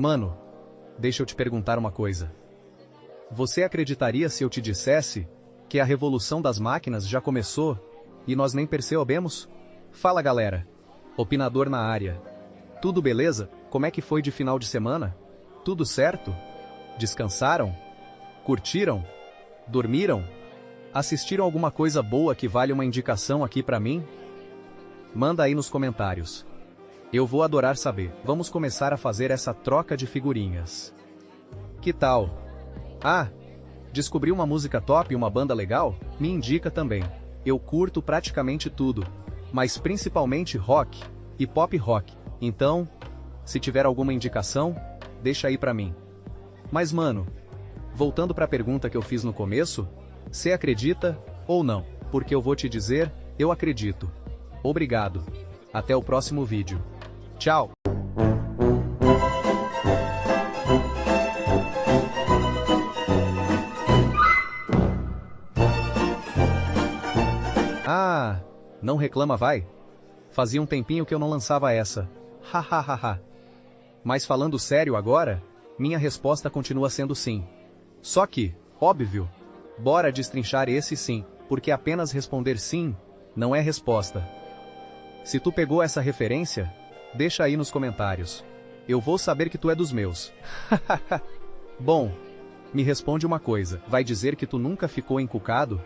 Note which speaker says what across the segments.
Speaker 1: Mano, deixa eu te perguntar uma coisa. Você acreditaria se eu te dissesse que a revolução das máquinas já começou e nós nem percebemos? Fala galera, opinador na área. Tudo beleza? Como é que foi de final de semana? Tudo certo? Descansaram? Curtiram? Dormiram? Assistiram alguma coisa boa que vale uma indicação aqui pra mim? Manda aí nos comentários. Eu vou adorar saber. Vamos começar a fazer essa troca de figurinhas. Que tal? Ah, descobri uma música top e uma banda legal? Me indica também. Eu curto praticamente tudo, mas principalmente rock e pop rock. Então, se tiver alguma indicação, deixa aí pra mim. Mas mano, voltando pra pergunta que eu fiz no começo, você acredita ou não? Porque eu vou te dizer, eu acredito. Obrigado. Até o próximo vídeo. Tchau! Ah, não reclama vai? Fazia um tempinho que eu não lançava essa. Hahaha. Mas falando sério agora, minha resposta continua sendo sim. Só que, óbvio, bora destrinchar esse sim, porque apenas responder sim, não é resposta. Se tu pegou essa referência, deixa aí nos comentários. Eu vou saber que tu é dos meus. Bom, me responde uma coisa. Vai dizer que tu nunca ficou encucado?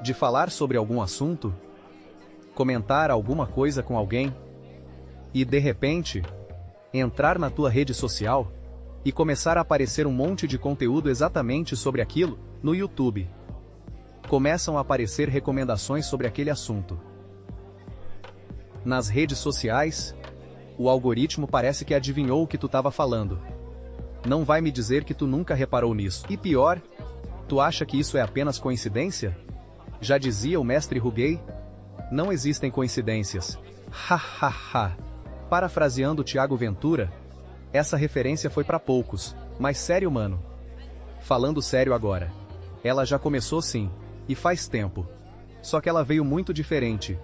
Speaker 1: De falar sobre algum assunto? Comentar alguma coisa com alguém? E de repente, entrar na tua rede social e começar a aparecer um monte de conteúdo exatamente sobre aquilo, no YouTube. Começam a aparecer recomendações sobre aquele assunto. Nas redes sociais, o algoritmo parece que adivinhou o que tu estava falando. Não vai me dizer que tu nunca reparou nisso. E pior, tu acha que isso é apenas coincidência? Já dizia o mestre Ruguei, não existem coincidências. Hahaha. Parafraseando Tiago Ventura, essa referência foi para poucos, mas sério mano. Falando sério agora. Ela já começou sim, e faz tempo. Só que ela veio muito diferente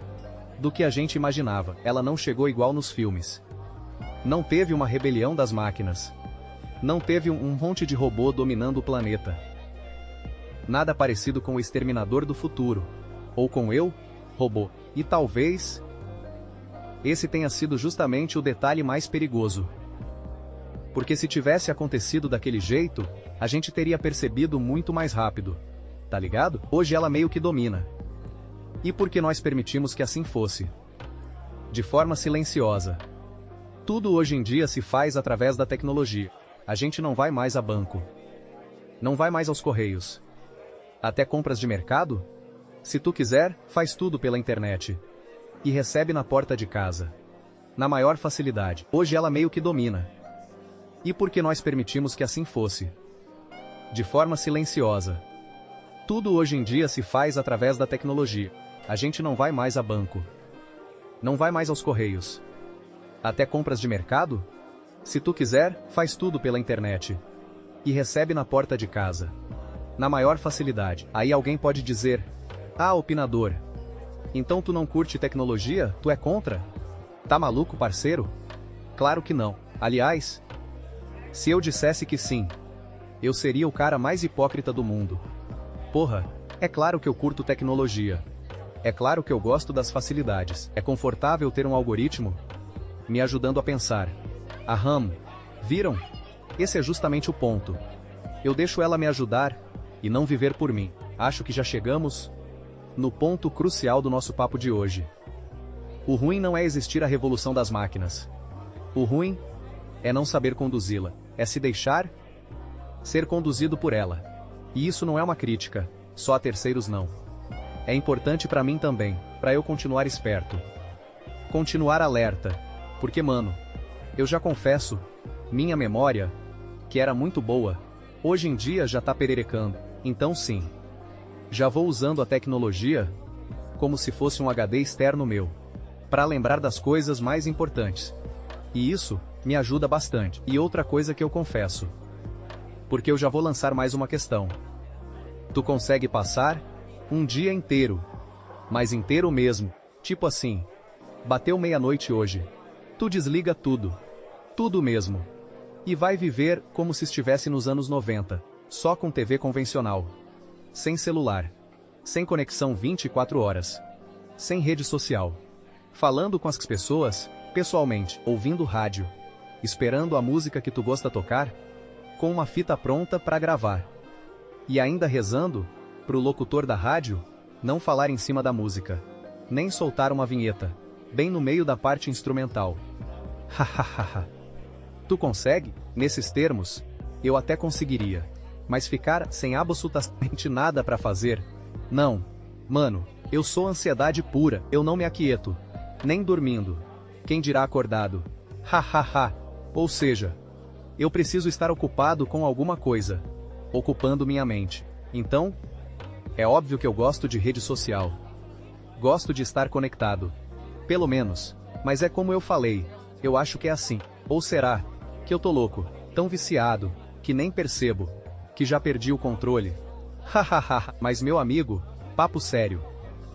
Speaker 1: do que a gente imaginava. Ela não chegou igual nos filmes. Não teve uma rebelião das máquinas. Não teve um monte de robô dominando o planeta. Nada parecido com o Exterminador do Futuro. Ou com Eu, Robô. E talvez esse tenha sido justamente o detalhe mais perigoso. Porque se tivesse acontecido daquele jeito, a gente teria percebido muito mais rápido. Tá ligado? Hoje ela meio que domina. E por que nós permitimos que assim fosse? De forma silenciosa. Tudo hoje em dia se faz através da tecnologia. A gente não vai mais a banco. Não vai mais aos correios. Até compras de mercado? Se tu quiser, faz tudo pela internet. E recebe na porta de casa. Na maior facilidade. Hoje ela meio que domina. E por que nós permitimos que assim fosse? De forma silenciosa. Tudo hoje em dia se faz através da tecnologia. A gente não vai mais a banco. Não vai mais aos correios. Até compras de mercado? Se tu quiser, faz tudo pela internet. E recebe na porta de casa. Na maior facilidade. Aí alguém pode dizer, ah, opinador, então tu não curte tecnologia? Tu é contra? Tá maluco, parceiro? Claro que não. Aliás, se eu dissesse que sim, eu seria o cara mais hipócrita do mundo. Porra, é claro que eu curto tecnologia. É claro que eu gosto das facilidades. É confortável ter um algoritmo me ajudando a pensar. Aham, viram? Esse é justamente o ponto. Eu deixo ela me ajudar e não viver por mim. Acho que já chegamos no ponto crucial do nosso papo de hoje. O ruim não é existir a revolução das máquinas. O ruim é não saber conduzi-la. É se deixar ser conduzido por ela. E isso não é uma crítica, só a terceiros não. É importante pra mim também, pra eu continuar esperto. Continuar alerta. Porque mano, eu já confesso, minha memória, que era muito boa, hoje em dia já tá pererecando. Então sim, já vou usando a tecnologia como se fosse um HD externo meu, para lembrar das coisas mais importantes. E isso me ajuda bastante. E outra coisa que eu confesso, porque eu já vou lançar mais uma questão. Tu consegue passar um dia inteiro, mas inteiro mesmo, tipo assim, bateu meia-noite hoje, tu desliga tudo, tudo mesmo, E vai viver como se estivesse nos anos 90, só com TV convencional. Sem celular. Sem conexão 24 horas. Sem rede social. Falando com as pessoas, pessoalmente, ouvindo rádio. Esperando a música que tu gosta tocar, com uma fita pronta para gravar. E ainda rezando, pro locutor da rádio, não falar em cima da música. Nem soltar uma vinheta, bem no meio da parte instrumental. Hahaha. Tu consegue? Nesses termos, eu até conseguiria. Mas ficar sem absolutamente nada para fazer? Não. Mano, eu sou ansiedade pura, eu não me aquieto. Nem dormindo. Quem dirá acordado? Hahaha. Ou seja, eu preciso estar ocupado com alguma coisa. Ocupando minha mente. Então, é óbvio que eu gosto de rede social. Gosto de estar conectado. Pelo menos. Mas é como eu falei, eu acho que é assim. Ou será que eu tô louco, tão viciado, que nem percebo, que já perdi o controle? Hahaha. Mas meu amigo, papo sério.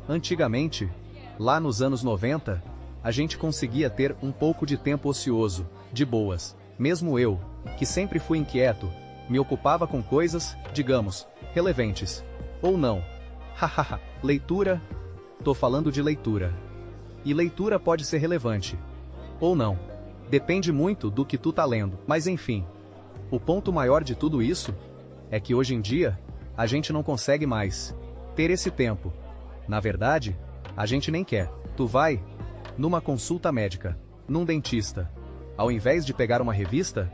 Speaker 1: Antigamente, lá nos anos 90, a gente conseguia ter um pouco de tempo ocioso, de boas. Mesmo eu, que sempre fui inquieto, me ocupava com coisas, digamos, relevantes. Ou não. Hahaha. Leitura? Tô falando de leitura. E leitura pode ser relevante. Ou não. Depende muito do que tu tá lendo. Mas enfim. O ponto maior de tudo isso é que hoje em dia, a gente não consegue mais ter esse tempo. Na verdade, a gente nem quer. Tu vai numa consulta médica, num dentista. Ao invés de pegar uma revista,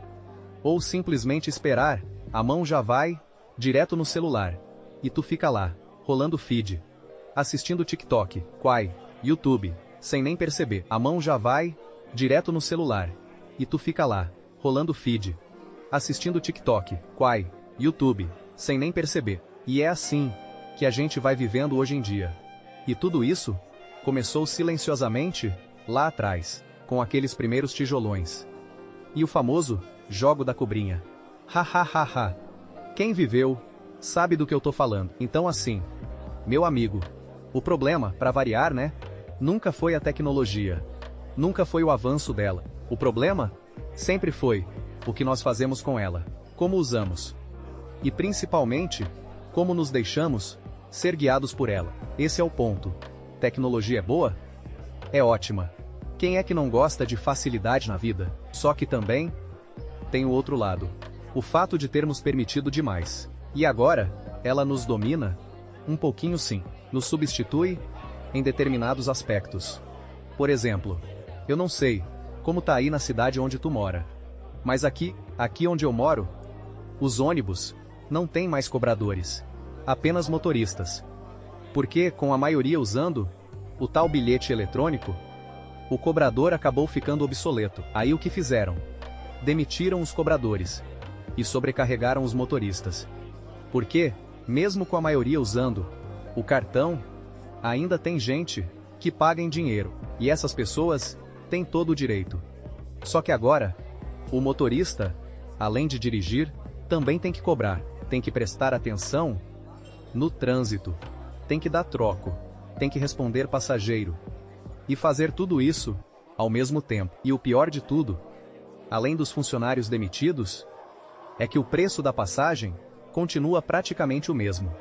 Speaker 1: ou simplesmente esperar, a mão já vai direto no celular. E tu fica lá, rolando feed, assistindo TikTok, Quai, YouTube, sem nem perceber. A mão já vai direto no celular. E tu fica lá, rolando feed, assistindo TikTok, Quai, YouTube, sem nem perceber. E é assim que a gente vai vivendo hoje em dia. E tudo isso começou silenciosamente lá atrás, com aqueles primeiros tijolões. E o famoso jogo da cobrinha. Hahaha. Quem viveu sabe do que eu tô falando. Então assim, meu amigo, o problema, para variar, né? Nunca foi a tecnologia. Nunca foi o avanço dela. O problema sempre foi o que nós fazemos com ela, como usamos. E principalmente, como nos deixamos ser guiados por ela. Esse é o ponto. Tecnologia é boa? É ótima. Quem é que não gosta de facilidade na vida? Só que também tem o outro lado. O fato de termos permitido demais. E agora, ela nos domina? Um pouquinho sim. Nos substitui em determinados aspectos. Por exemplo, eu não sei como tá aí na cidade onde tu mora. Mas aqui onde eu moro, os ônibus não tem mais cobradores. Apenas motoristas. Porque, com a maioria usando o tal bilhete eletrônico, o cobrador acabou ficando obsoleto. Aí o que fizeram? Demitiram os cobradores e sobrecarregaram os motoristas. Porque, mesmo com a maioria usando o cartão, ainda tem gente que paga em dinheiro, e essas pessoas têm todo o direito. Só que agora, o motorista, além de dirigir, também tem que cobrar, tem que prestar atenção no trânsito, tem que dar troco, tem que responder passageiro, e fazer tudo isso ao mesmo tempo. E o pior de tudo, além dos funcionários demitidos, é que o preço da passagem continua praticamente o mesmo.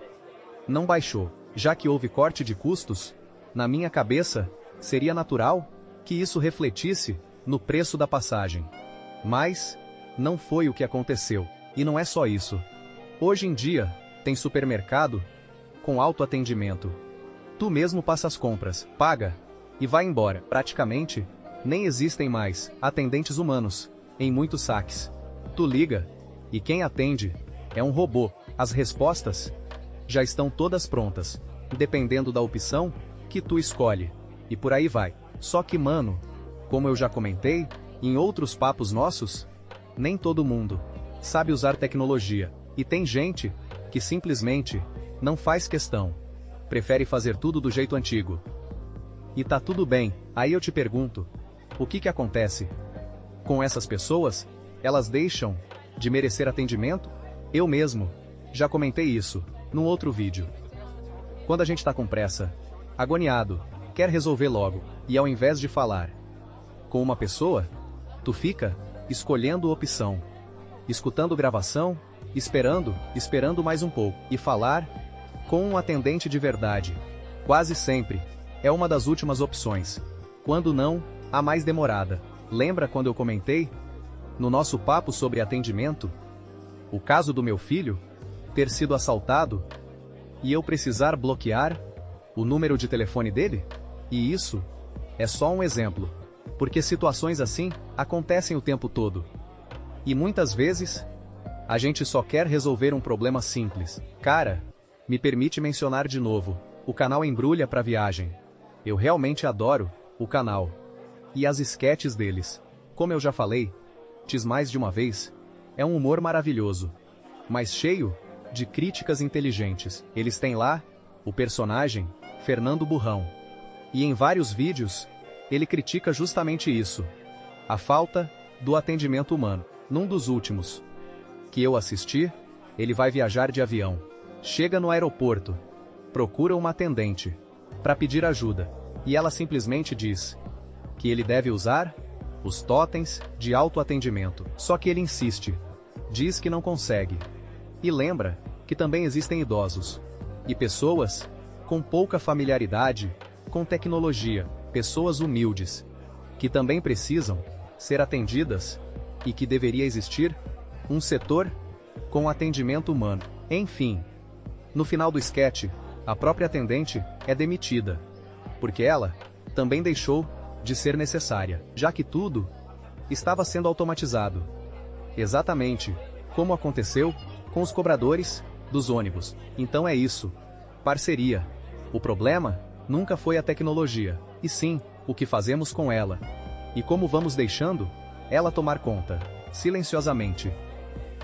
Speaker 1: Não baixou. Já que houve corte de custos, na minha cabeça, seria natural que isso refletisse no preço da passagem. Mas não foi o que aconteceu. E não é só isso. Hoje em dia, tem supermercado com autoatendimento. Tu mesmo passa as compras, paga e vai embora. Praticamente, nem existem mais atendentes humanos em muitos saques. Tu liga e quem atende é um robô. As respostas já estão todas prontas, dependendo da opção que tu escolhe. E por aí vai. Só que, mano, como eu já comentei em outros papos nossos, nem todo mundo sabe usar tecnologia. E tem gente que simplesmente não faz questão. Prefere fazer tudo do jeito antigo. E tá tudo bem. Aí eu te pergunto, o que acontece com essas pessoas? Elas deixam de merecer atendimento? Eu mesmo já comentei isso num outro vídeo. Quando a gente tá com pressa, agoniado, quer resolver logo, e ao invés de falar com uma pessoa, tu fica escolhendo opção. escutando gravação, esperando mais um pouco, e falar com um atendente de verdade. Quase sempre é uma das últimas opções. Quando não, a mais demorada. Lembra quando eu comentei, no nosso papo sobre atendimento, o caso do meu filho ter sido assaltado e eu precisar bloquear o número de telefone dele? E isso é só um exemplo, porque situações assim acontecem o tempo todo. E muitas vezes, a gente só quer resolver um problema simples. Cara, me permite mencionar de novo, o canal Embrulha pra Viagem. Eu realmente adoro o canal e as esquetes deles. Como eu já falei, mais de uma vez, é um humor maravilhoso, mas cheio de críticas inteligentes. Eles têm lá o personagem Fernando Burrão. E em vários vídeos, ele critica justamente isso, a falta do atendimento humano. Num dos últimos que eu assisti, ele vai viajar de avião. Chega no aeroporto, procura uma atendente para pedir ajuda, e ela simplesmente diz que ele deve usar os totens de autoatendimento. Só que ele insiste, diz que não consegue. E lembra que também existem idosos e pessoas com pouca familiaridade com tecnologia, pessoas humildes, que também precisam ser atendidas e que deveria existir um setor com atendimento humano. Enfim, no final do sketch, a própria atendente é demitida, porque ela também deixou de ser necessária, já que tudo estava sendo automatizado. Exatamente como aconteceu com os cobradores dos ônibus. Então é isso, parceria. O problema nunca foi a tecnologia, e sim o que fazemos com ela, e como vamos deixando ela tomar conta, silenciosamente,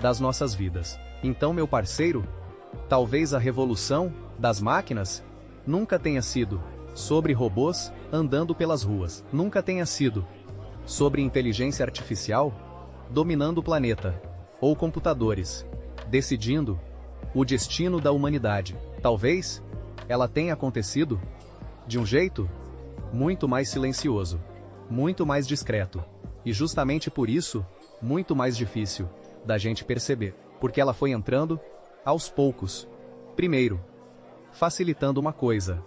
Speaker 1: das nossas vidas. Então, meu parceiro, talvez a revolução das máquinas nunca tenha sido sobre robôs andando pelas ruas, nunca tenha sido sobre inteligência artificial dominando o planeta, ou computadores decidindo o destino da humanidade. Talvez ela tenha acontecido de um jeito muito mais silencioso, muito mais discreto, e justamente por isso, muito mais difícil da gente perceber, porque ela foi entrando aos poucos. Primeiro, facilitando uma coisa,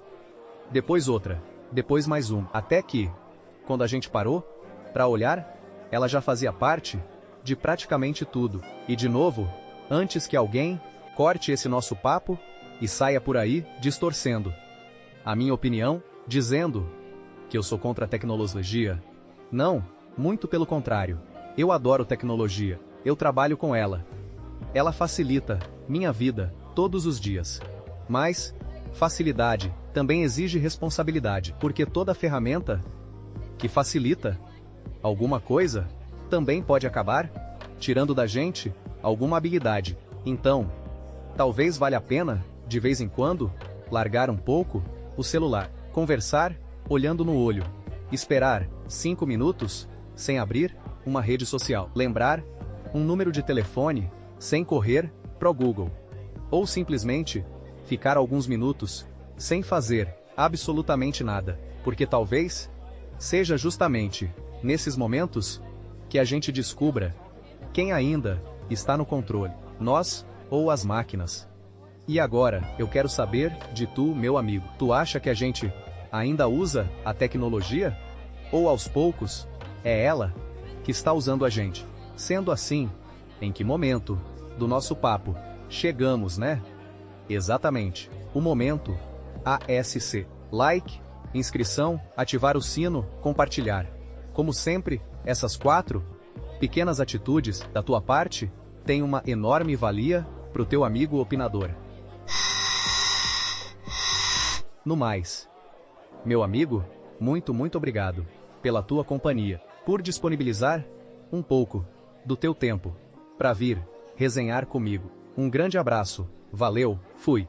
Speaker 1: depois outra, depois mais uma, até que, quando a gente parou para olhar, ela já fazia parte de praticamente tudo. E de novo, antes que alguém corte esse nosso papo e saia por aí distorcendo a minha opinião, dizendo que eu sou contra a tecnologia. Não, muito pelo contrário. Eu adoro tecnologia, eu trabalho com ela. Ela facilita minha vida todos os dias. Mas facilidade também exige responsabilidade, porque toda ferramenta que facilita alguma coisa também pode acabar tirando da gente alguma habilidade. Então, talvez valha a pena, de vez em quando, largar um pouco o celular, conversar olhando no olho, esperar 5 minutos sem abrir uma rede social, lembrar um número de telefone sem correr pro Google, ou simplesmente ficar alguns minutos sem fazer absolutamente nada, porque talvez seja justamente nesses momentos que a gente descubra quem ainda está no controle, nós ou as máquinas. E agora, eu quero saber de tu, meu amigo. Tu acha que a gente ainda usa a tecnologia? Ou aos poucos, é ela que está usando a gente? Sendo assim, em que momento do nosso papo chegamos, né? Exatamente, o momento ASC. Like, inscrição, ativar o sino, compartilhar. Como sempre, essas 4 pequenas atitudes da tua parte têm uma enorme valia pro teu amigo opinador. No mais, meu amigo, muito obrigado pela tua companhia, por disponibilizar um pouco do teu tempo para vir resenhar comigo. Um grande abraço, valeu, fui!